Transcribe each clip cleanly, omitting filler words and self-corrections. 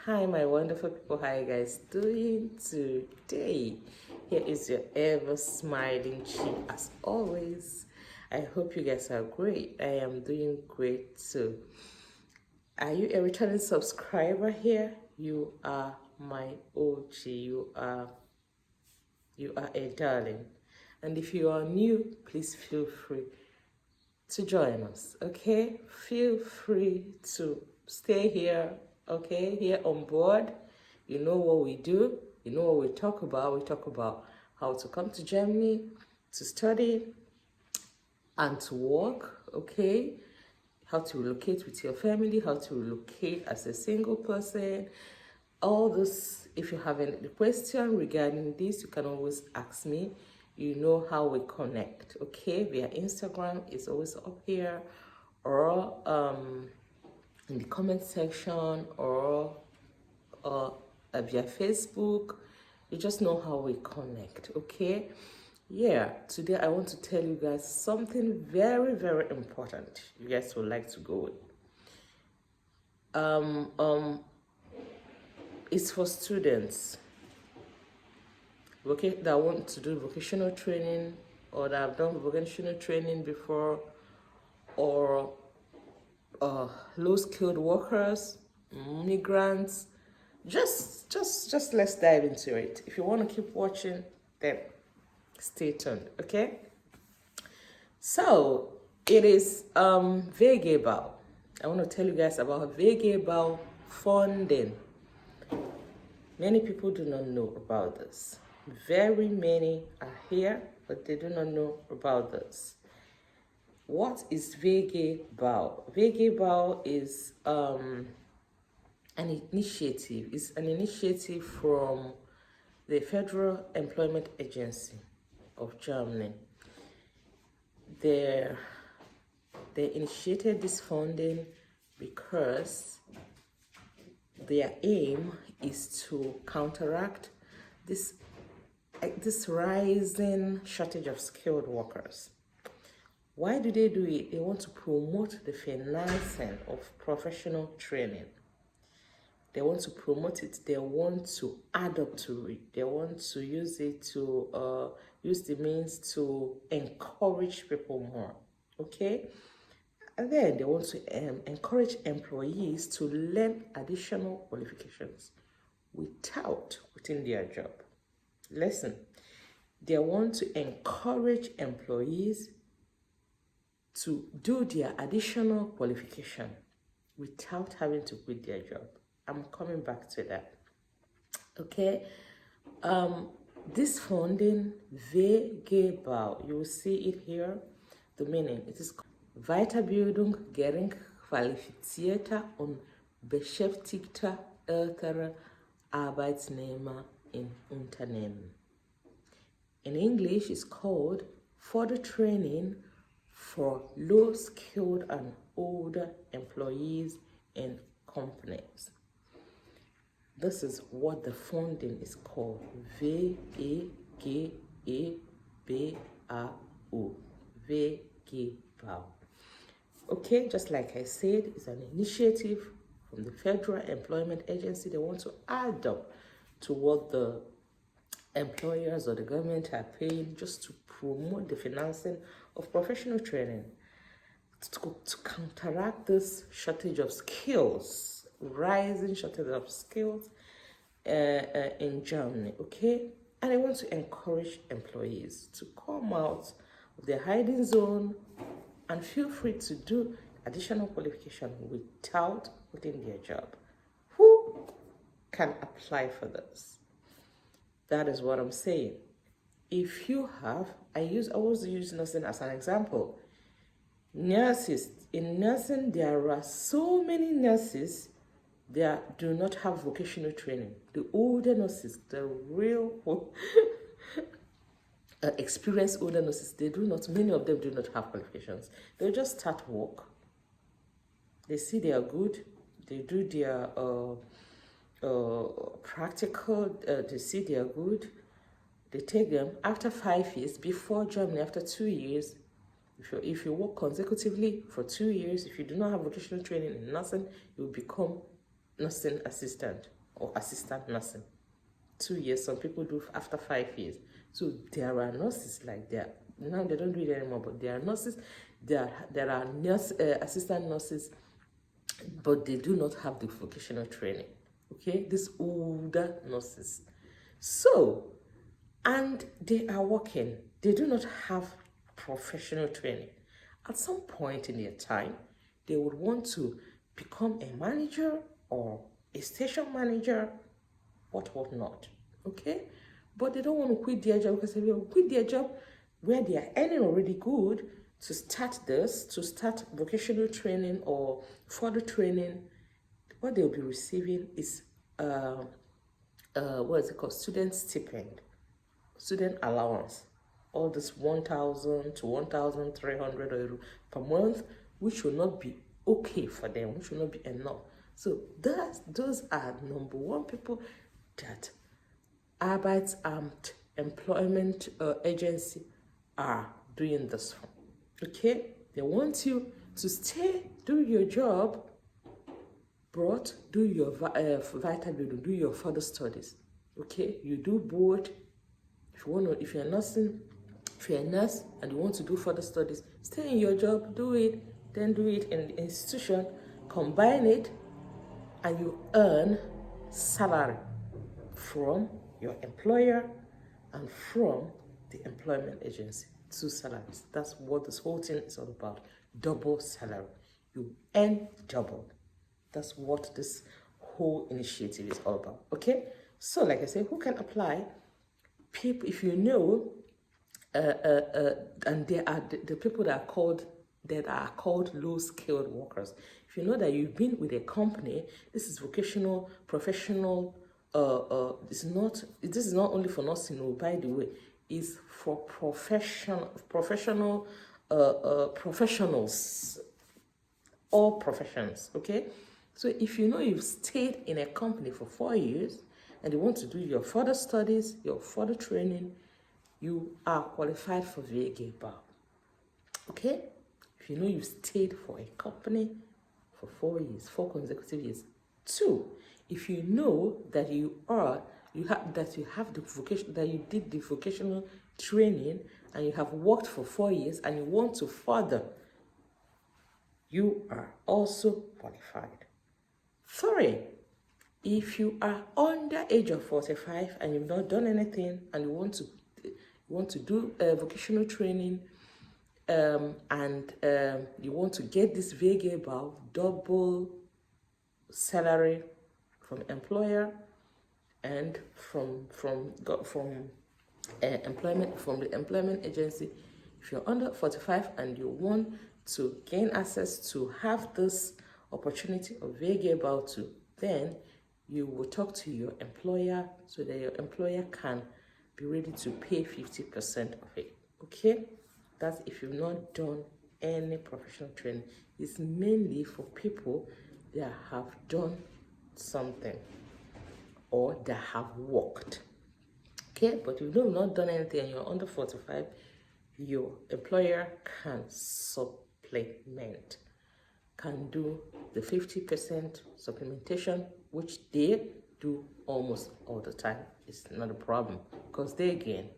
Hi, my wonderful people. How are you guys doing today? Here is your ever smiling Chy as always. I hope you guys are great. I am doing great too. Are you a returning subscriber here? You are my OG. You are a darling. And if you are new, please feel free to join us, okay? Feel free to stay here, okay? Here on board. You know what we do, you know what we talk about. We talk about how to come to Germany to study and to work, okay? How to relocate with your family, how to relocate as a single person. All this, if you have any question regarding this, you can always ask me. You know how we connect, okay? Via Instagram, it's always up here, or in the comment section, or via Facebook. You just know how we connect, okay? Yeah, today I want to tell you guys something very, very important. You guys would like to go with. It's for students, okay, that want to do vocational training, or that have done vocational training before, or low-skilled workers, migrants. Just let's dive into it. If you want to keep watching, then stay tuned, okay? So it is WeGebAU. I want to tell you guys about WeGebAU funding. Many people do not know about this. Very many are here, but they do not know about this. What is WeGebAU? WeGebAU is an initiative. It's an initiative from the Federal Employment Agency of Germany. They initiated this funding because their aim is to counteract this rising shortage of skilled workers. Why do they do it? They want to promote the financing of professional training. They want to promote it. They want to add up to it. They want to use it to use the means to encourage people more. Okay? And then they want to encourage employees to learn additional qualifications without quitting their job. Listen, they want to encourage employees to do their additional qualification without having to quit their job. I'm coming back to that. Okay? This funding, WeGebAU, you will see it here. The meaning, it is Weiterbildung gering qualifizierter und beschäftigter älterer Arbeitnehmer in Unternehmen. In English, it's called further training for low-skilled and older employees in companies. This is what the funding is called, WeGebAU, WeGebAU. Okay, just like I said, it's an initiative from the Federal Employment Agency. They want to add up to what the employers or the government are paying just to promote the financing of professional training, to counteract this shortage of skills, rising shortage of skills in Germany, okay? And I want to encourage employees to come out of their hiding zone and feel free to do additional qualification without quitting their job. Who can apply for this? That is what I'm saying. If you have, I always use nursing as an example. Nurses, in nursing, there are so many nurses that do not have vocational training. The older nurses, the real experienced older nurses, many of them do not have qualifications. They'll just start work. They see they are good. They do their practical, they see they are good. They take them after 5 years. Before Germany, after 2 years, if you work consecutively for 2 years, if you do not have vocational training in nursing, you will become nursing assistant. or assistant nursing. 2 years, some people do after 5 years. So there are nurses like that. Now they don't do it anymore, but there are nurses, there are assistant nurses, but they do not have the vocational training. Okay, these older nurses. So, and they are working, they do not have professional training. At some point in their time, they would want to become a manager or a station manager, what not, okay? But they don't want to quit their job because they will quit their job where they are earning already good to start vocational training or further training. What they'll be receiving is what is it called? Student stipend, student allowance, all this 1,000 to 1,300 euro per month, which will not be okay for them, which will not be enough. So those are number one people that Arbeitsamt Employment Agency are doing this for. Okay, they want you to stay, do your job, but do your weiterbildung, do your further studies. Okay, you do both. If you're nursing, if you're a nurse and you want to do further studies, stay in your job, do it, then do it in the institution, combine it, and you earn salary from your employer and from the employment agency. 2 salaries. That's what this whole thing is all about. Double salary. You earn double. That's what this whole initiative is all about. Okay? So, like I said, who can apply? People, if you know, and there are the people that are called low-skilled workers. If you know that you've been with a company, this is vocational, professional. This is not only for nursing. Oh, by the way, it's for professionals, all professions. Okay, so if you know you've stayed in a company for 4 years and you want to do your further studies, your further training, you are qualified for WeGebAU. Okay, if you know you've stayed for a company for 4 years, 4 consecutive years. 2, if you know that you have the vocation, that you did the vocational training and you have worked for 4 years and you want to further, you are also qualified. 3, if you are under age of 45 and you've not done anything and you want to do vocational training, and you want to get this WeGebAU double salary from employer and from the employment agency. If you're under 45 and you want to gain access to have this opportunity of WeGebAU too, then you will talk to your employer so that your employer can be ready to pay 50% of it. Okay, that's if you've not done any professional training. It's mainly for people that have done something or that have worked. Okay, but if you've not done anything and you're under 45, your employer can supplement, can do the 50% supplementation, which they do almost all the time. It's not a problem because they gain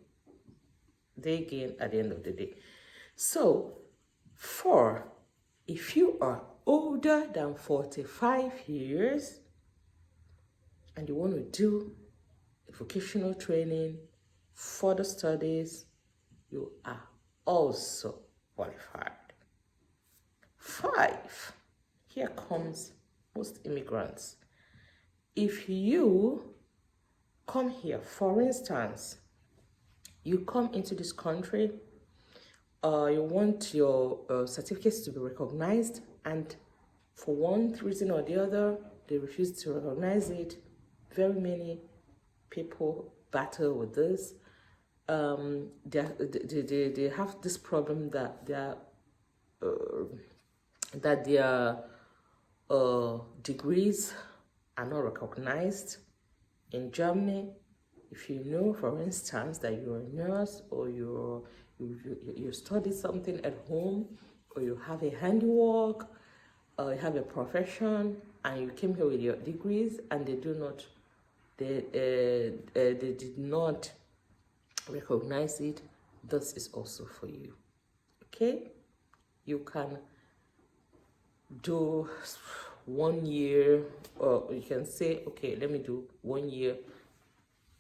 at the end of the day. So, 4, if you are older than 45 years and you want to do vocational training, further studies, you are also qualified. 5, here comes most immigrants. If you come here, for instance, you come into this country, you want your certificates to be recognized, and for one reason or the other, they refuse to recognize it. Very many people battle with this. They have this problem that their degrees are not recognized. In Germany, if you know, for instance, that you're a nurse or you study something at home, or you have a handiwork, or you have a profession, and you came here with your degrees and they do not they did not recognize it, this is also for you. Okay, you can do 1 year, or you can say, okay, let me do 1 year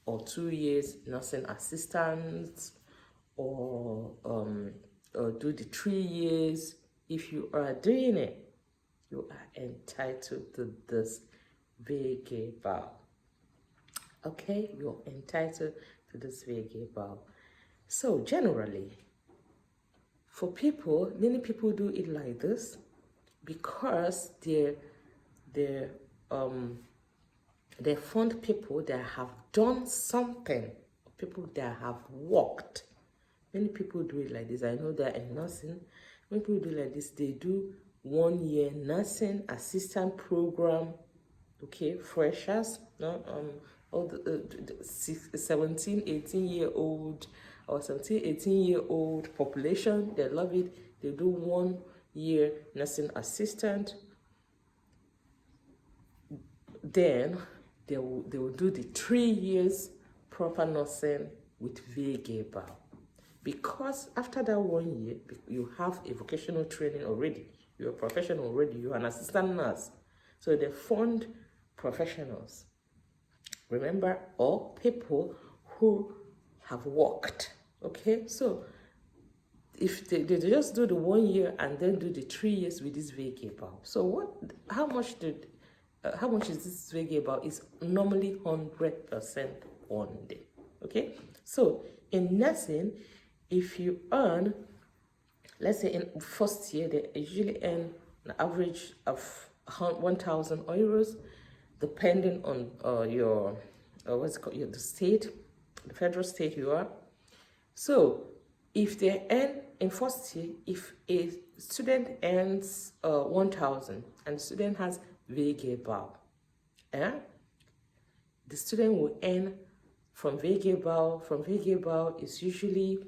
or 2 years nursing assistant, or do the 3 years. If you are doing it, you are entitled to this WeGebAU. Okay, you're entitled to this WeGebAU. So generally, for people, many people do it like this because they fund people that have done something, people that have worked. Many people do it like this. I know that in nursing, when people do it like this, they do 1 year nursing assistant program. Okay, freshers, no, all the 17, 18-year-old or 17, 18-year-old population, they love it. They do 1 year nursing assistant. Then they will do the 3 years proper nursing with WeGebAU. Because after that 1 year, you have a vocational training already. You're a professional already. You're an assistant nurse. So they fund professionals, remember, or people who have worked. Okay, so if they just do the 1 year and then do the 3 years with this WeGebAU. So how much is this WeGebAU? Is normally 100% funded. Okay, so in nursing, if you earn, let's say in first year, they usually earn an average of 1,000 euros, depending on your the state, the federal state you are. So if they earn in first year, if a student earns 1,000 and the student has WeGebAU, the student will earn from WeGebAU is usually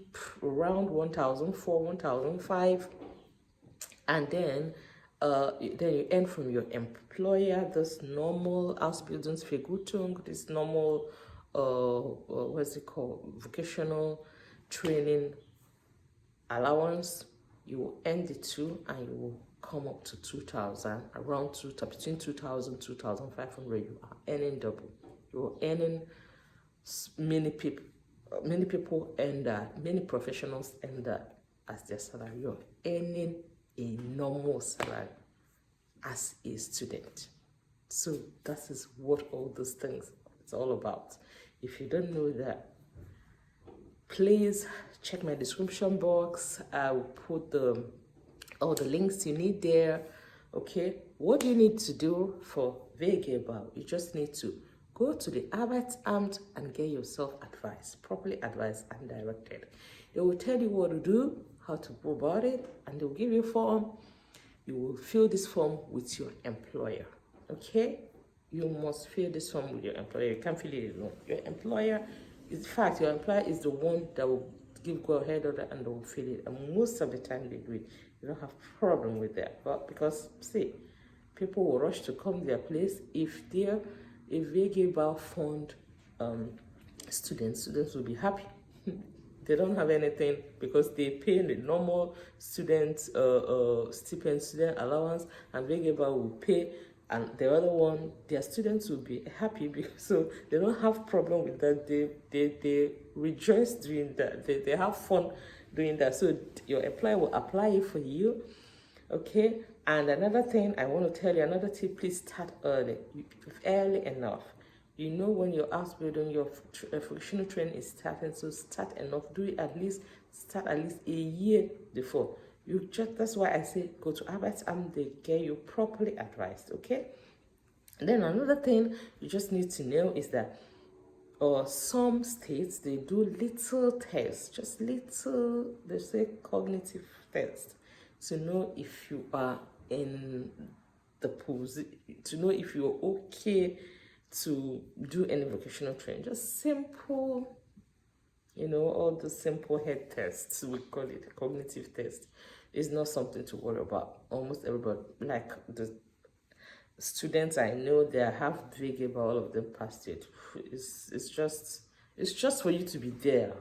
around 1,004, 1,005, and then you earn from your employer this normal Ausbildungsvergütung, this normal what's it called, vocational training allowance. You will earn the two, and you will come up to 2,000, around between 2,000 2,500. You are earning double. You are earning. Many people earn that. Many professionals earn that as their salary. You're earning a normal salary as a student. So that is what all those things it's all about. If you don't know that, please check my description box. I will put all the links you need there. Okay, what do you need to do for WeGebAU? You just need to go to the Arbeitsamt and get yourself advised, properly advised and directed. They will tell you what to do, how to go about it, and they'll give you a form. You will fill this form with your employer. Okay? You must fill this form with your employer. You can't fill it alone. Your employer, in fact, your employer is the one that will give go ahead of that and they will fill it. And most of the time they do it. You don't have a problem with that. But because, see, people will rush to come to their place if WeGebAU fund students will be happy. They don't have anything because they pay the normal student stipend, student allowance, and WeGebAU will pay, and the other one, their students will be happy because so they don't have problem with that. They rejoice doing that. They have fun doing that. So your employer will apply it for you. Okay, and another thing I want to tell you, another tip, please start early, early enough. You know when your Ausbildung, your vocational training is starting, so start enough. Start at least a year before. That's why I say go to Arbeitsamt, they get you properly advised, okay? And then another thing you just need to know is that some states, they do little tests, just little, they say cognitive tests, to know if you are in the position, to know if you're okay to do any vocational training. Just simple, all the simple head tests, we call it cognitive test. It's not something to worry about. Almost everybody, like the students I know that have WeGebAU, all of them passed it. It's just for you to be there,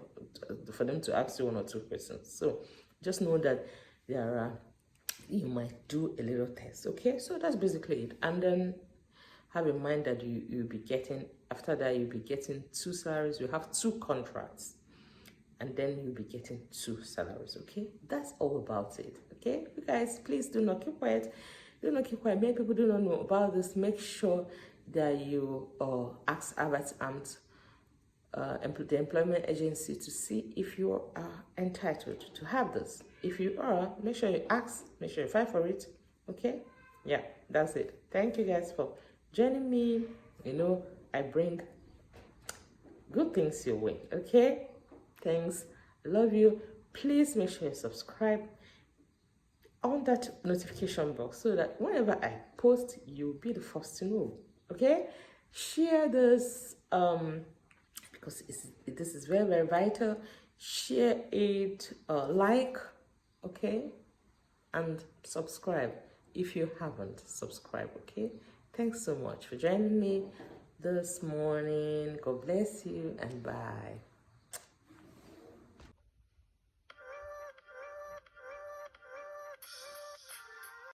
for them to ask you 1 or 2 questions. So just know that there are, you might do a little test, okay? So that's basically it. And then have in mind that you'll be getting, after that, you'll be getting 2 salaries. You have 2 contracts, and then you'll be getting 2 salaries, okay? That's all about it, okay? You guys, please do not keep quiet. Do not keep quiet. Many people do not know about this. Make sure that you ask Albert Amt, the employment agency, to see if you are entitled to have this. If you are, make sure you ask, make sure you fight for it, okay? Yeah, that's it. Thank you guys for joining me. You know, I bring good things your way, okay? Thanks. Love you. Please make sure you subscribe on that notification box so that whenever I post, you'll be the first to know, okay? Share this because this is very, very vital. Share it, like, okay? And subscribe if you haven't subscribed, okay? Thanks so much for joining me this morning. God bless you and bye.